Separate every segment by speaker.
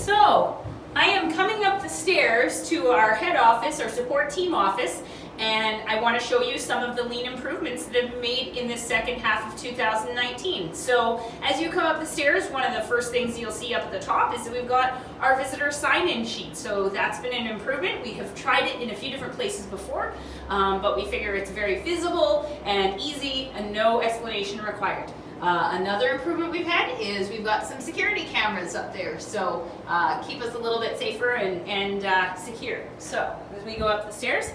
Speaker 1: So, I am coming up the stairs to our head office, our support team office, and I want to show you some of the lean improvements that have been made in this second half of 2019. So, as you come up the stairs, one of the first things you'll see up at the top is that we've got our visitor sign-in sheet. So that's been an improvement. We have tried it in a few different places before, but we figure it's very visible and easy and no explanation required. Another improvement we've had is we've got some security cameras up there, so keep us a little bit safer and secure. So as we go up the stairs,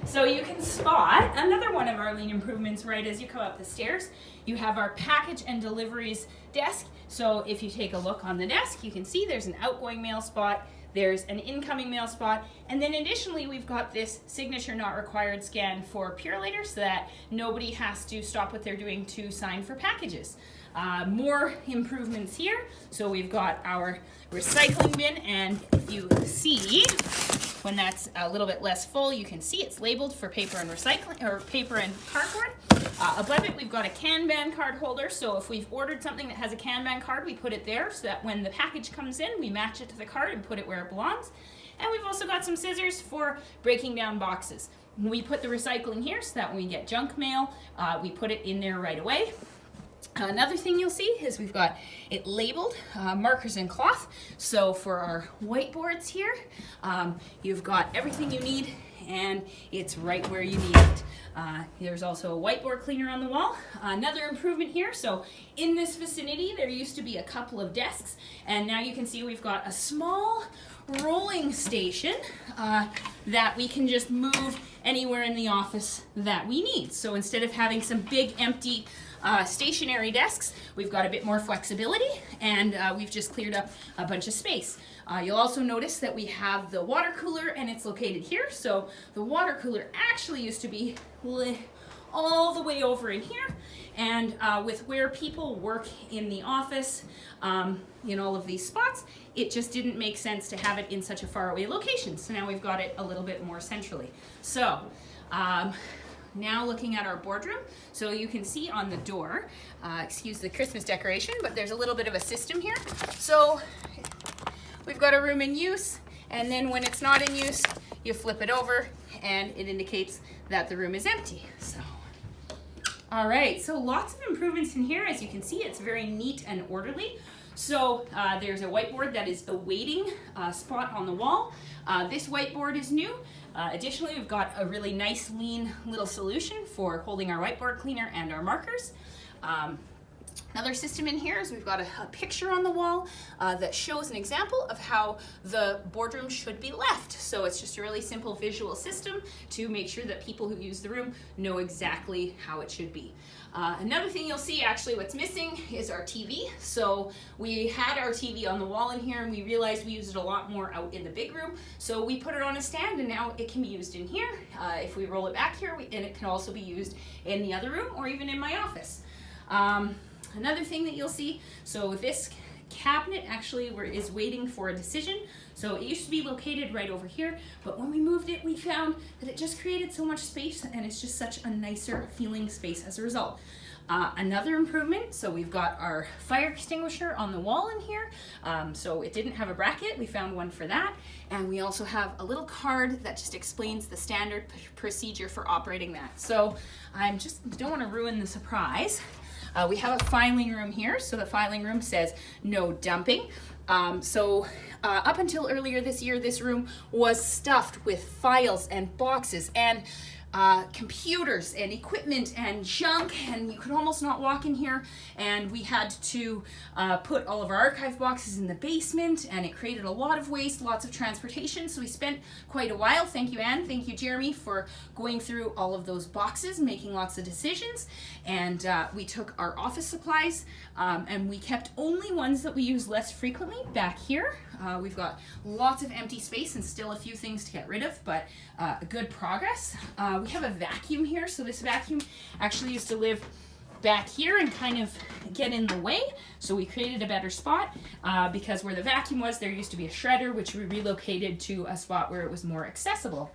Speaker 1: so you can spot another one of our lean improvements right as you come up the stairs. You have our package and deliveries desk. So if you take a look on the desk, you can see there's an outgoing mail spot, there's an incoming mail spot, and then additionally we've got this signature not required scan for Purolator so that nobody has to stop what they're doing to sign for packages. More improvements here. So we've got our recycling bin, and if you see when that's a little bit less full, you can see it's labeled for paper and recycling, or paper and cardboard. Above it, we've got a Kanban card holder. So if we've ordered something that has a Kanban card, we put it there so that when the package comes in, we match it to the card and put it where it belongs. And we've also got some scissors for breaking down boxes. We put the recycling here so that when we get junk mail, we put it in there right away. Another thing you'll see is we've got it labeled markers and cloth. So for our whiteboards here, you've got everything you need and it's right where you need it. There's also a whiteboard cleaner on the wall. Another improvement here, so in this vicinity there used to be a couple of desks, and now you can see we've got a small rolling station that we can just move anywhere in the office that we need. So instead of having some big empty stationary desks, we've got a bit more flexibility, and we've just cleared up a bunch of space. You'll also notice that we have the water cooler, and it's located here. So the water cooler actually used to be all the way over in here, and with where people work in the office, in all of these spots, it just didn't make sense to have it in such a faraway location. So now we've got it a little bit more centrally. So now looking at our boardroom, so you can see on the door, excuse the Christmas decoration, but there's a little bit of a system here. So we've got a room in use, and then when it's not in use, you flip it over and it indicates that the room is empty. So, all right, so lots of improvements in here. As you can see, it's very neat and orderly. So there's a whiteboard that is a waiting spot on the wall. This whiteboard is new. Additionally, we've got a really nice lean little solution for holding our whiteboard cleaner and our markers. Another system in here is we've got a picture on the wall that shows an example of how the boardroom should be left. So it's just a really simple visual system to make sure that people who use the room know exactly how it should be. Another thing you'll see, actually what's missing, is our TV. So we had our TV on the wall in here, and we realized we used it a lot more out in the big room. So we put it on a stand, and now it can be used in here. If we roll it back here, and it can also be used in the other room or even in my office. Another thing that you'll see, so this cabinet actually is waiting for a decision. So it used to be located right over here, but when we moved it, we found that it just created so much space, and it's just such a nicer feeling space as a result. Another improvement, so we've got our fire extinguisher on the wall in here. So it didn't have a bracket, we found one for that. And we also have a little card that just explains the standard procedure for operating that. So I just don't want to ruin the surprise. We have a filing room here, so the filing room says no dumping. Up until earlier this year, this room was stuffed with files and boxes and computers and equipment and junk, and you could almost not walk in here, and we had to put all of our archive boxes in the basement, and it created a lot of waste, lots of transportation. So we spent quite a while, thank you Anne, thank you Jeremy, for going through all of those boxes, making lots of decisions, and we took our office supplies and we kept only ones that we use less frequently back here. We've got lots of empty space and still a few things to get rid of, but good progress. We have a vacuum here, so this vacuum actually used to live back here and kind of get in the way, so we created a better spot because where the vacuum was, there used to be a shredder, which we relocated to a spot where it was more accessible.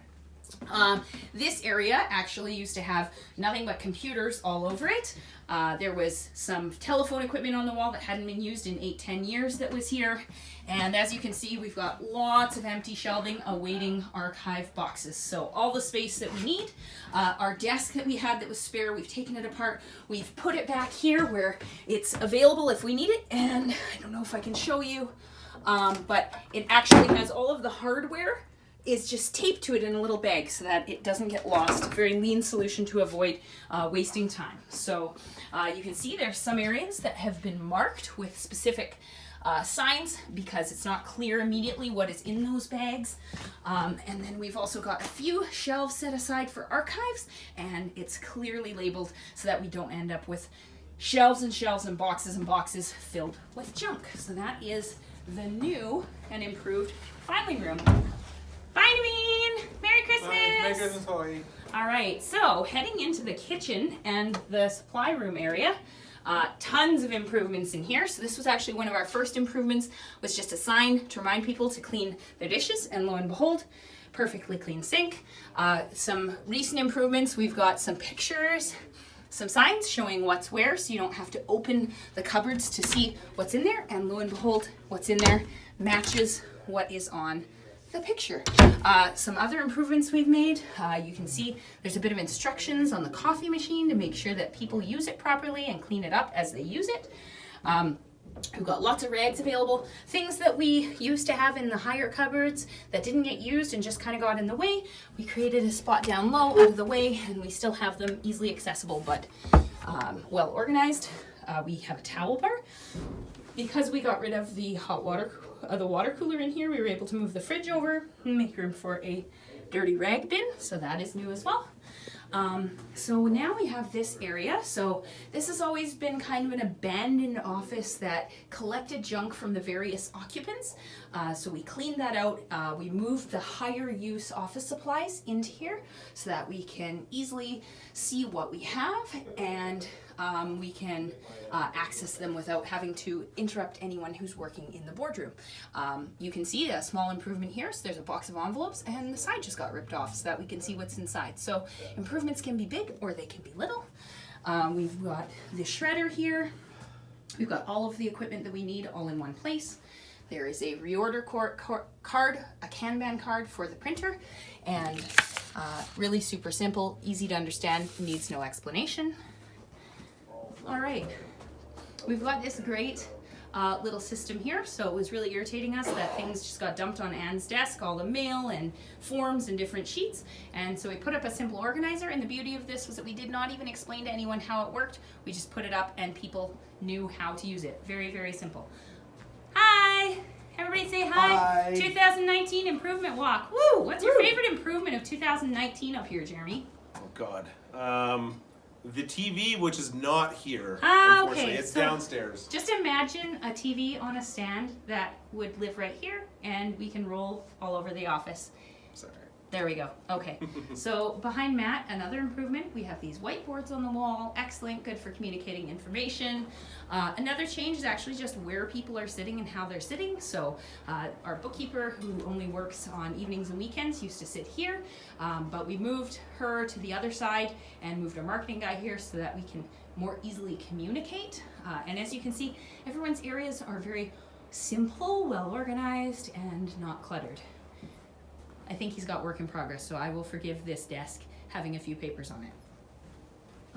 Speaker 1: This area actually used to have nothing but computers all over it. There was some telephone equipment on the wall that hadn't been used in 8-10 years that was here. And as you can see, we've got lots of empty shelving awaiting archive boxes. So all the space that we need. Our desk that we had that was spare, we've taken it apart. We've put it back here where it's available if we need it. And I don't know if I can show you, but it actually has all of the hardware is just taped to it in a little bag so that it doesn't get lost. Very lean solution to avoid wasting time. So you can see there's some areas that have been marked with specific signs because it's not clear immediately what is in those bags. And then we've also got a few shelves set aside for archives, and it's clearly labeled so that we don't end up with shelves and shelves and boxes filled with junk. So that is the new and improved filing room. Bye, Naveen! Merry Christmas!
Speaker 2: Merry Christmas, Holly.
Speaker 1: All right, so heading into the kitchen and the supply room area, tons of improvements in here. So this was actually one of our first improvements, was just a sign to remind people to clean their dishes, and lo and behold, perfectly clean sink. Some recent improvements, we've got some pictures, some signs showing what's where, so you don't have to open the cupboards to see what's in there, and lo and behold, what's in there matches what is on the picture. Some other improvements we've made, you can see there's a bit of instructions on the coffee machine to make sure that people use it properly and clean it up as they use it. We've got lots of rags available. Things that we used to have in the higher cupboards that didn't get used and just kind of got in the way, we created a spot down low out of the way, and we still have them easily accessible but well organized. We have a towel bar. Because we got rid of the hot water, the water cooler in here, we were able to move the fridge over and make room for a dirty rag bin, so that is new as well. So now we have this area. So this has always been kind of an abandoned office that collected junk from the various occupants. So we cleaned that out. We moved the higher use office supplies into here so that we can easily see what we have, and we can access them without having to interrupt anyone who's working in the boardroom. You can see a small improvement here. So there's a box of envelopes, and the side just got ripped off so that we can see what's inside. So improvements can be big or they can be little. We've got the shredder here. We've got all of the equipment that we need all in one place. There is a reorder card, a Kanban card for the printer, and really super simple, easy to understand, needs no explanation. All right, we've got this great little system here. So it was really irritating us that things just got dumped on Anne's desk, all the mail and forms and different sheets. And so we put up a simple organizer, and the beauty of this was that we did not even explain to anyone how it worked. We just put it up and people knew how to use it. Very, very simple. Hi, everybody say hi.
Speaker 2: Hi.
Speaker 1: 2019 improvement walk. Woo, what's your favorite improvement of 2019 up here, Jeremy?
Speaker 2: Oh God. The TV, which is not here.
Speaker 1: Ah,
Speaker 2: Unfortunately,
Speaker 1: okay,
Speaker 2: it's
Speaker 1: so
Speaker 2: downstairs.
Speaker 1: Just imagine a TV on a stand that would live right here, and we can roll all over the office.
Speaker 2: Sorry.
Speaker 1: There we go. Okay. So behind Matt, another improvement, we have these whiteboards on the wall. Excellent, good for communicating information. Another change is actually just where people are sitting and how they're sitting. So our bookkeeper, who only works on evenings and weekends, used to sit here, but we moved her to the other side and moved our marketing guy here so that we can more easily communicate. And as you can see, everyone's areas are very simple, well organized, and not cluttered. I think he's got work in progress, so I will forgive this desk having a few papers on it.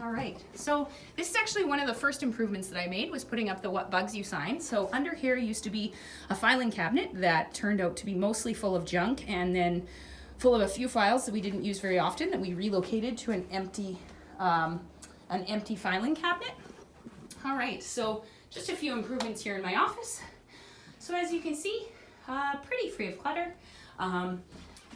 Speaker 1: All right, so this is actually one of the first improvements that I made, was putting up the What Bugs You sign. So under here used to be a filing cabinet that turned out to be mostly full of junk, and then full of a few files that we didn't use very often, that we relocated to an empty filing cabinet. All right, so just a few improvements here in my office. So as you can see, pretty free of clutter.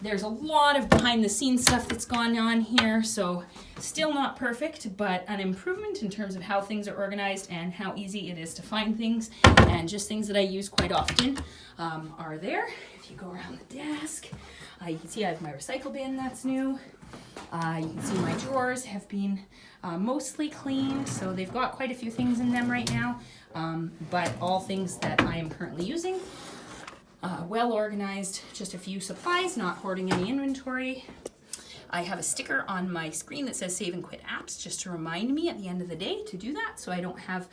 Speaker 1: There's a lot of behind the scenes stuff that's gone on here, so still not perfect, but an improvement in terms of how things are organized and how easy it is to find things, and just things that I use quite often are there. If you go around the desk, you can see I have my recycle bin that's new. You can see my drawers have been mostly cleaned, so they've got quite a few things in them right now, but all things that I am currently using. Well organized, just a few supplies, not hoarding any inventory. I have a sticker on my screen that says Save and Quit Apps, just to remind me at the end of the day to do that, so I don't have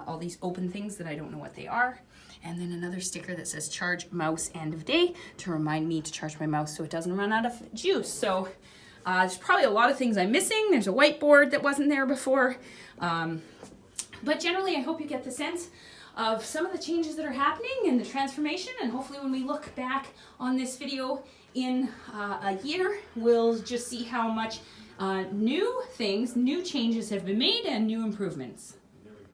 Speaker 1: all these open things that I don't know what they are. And then another sticker that says Charge Mouse End of Day, to remind me to charge my mouse so it doesn't run out of juice. So there's probably a lot of things I'm missing. There's a whiteboard that wasn't there before. But generally, I hope you get the sense of some of the changes that are happening and the transformation, and hopefully when we look back on this video in a year, we'll just see how much new changes have been made and new improvements.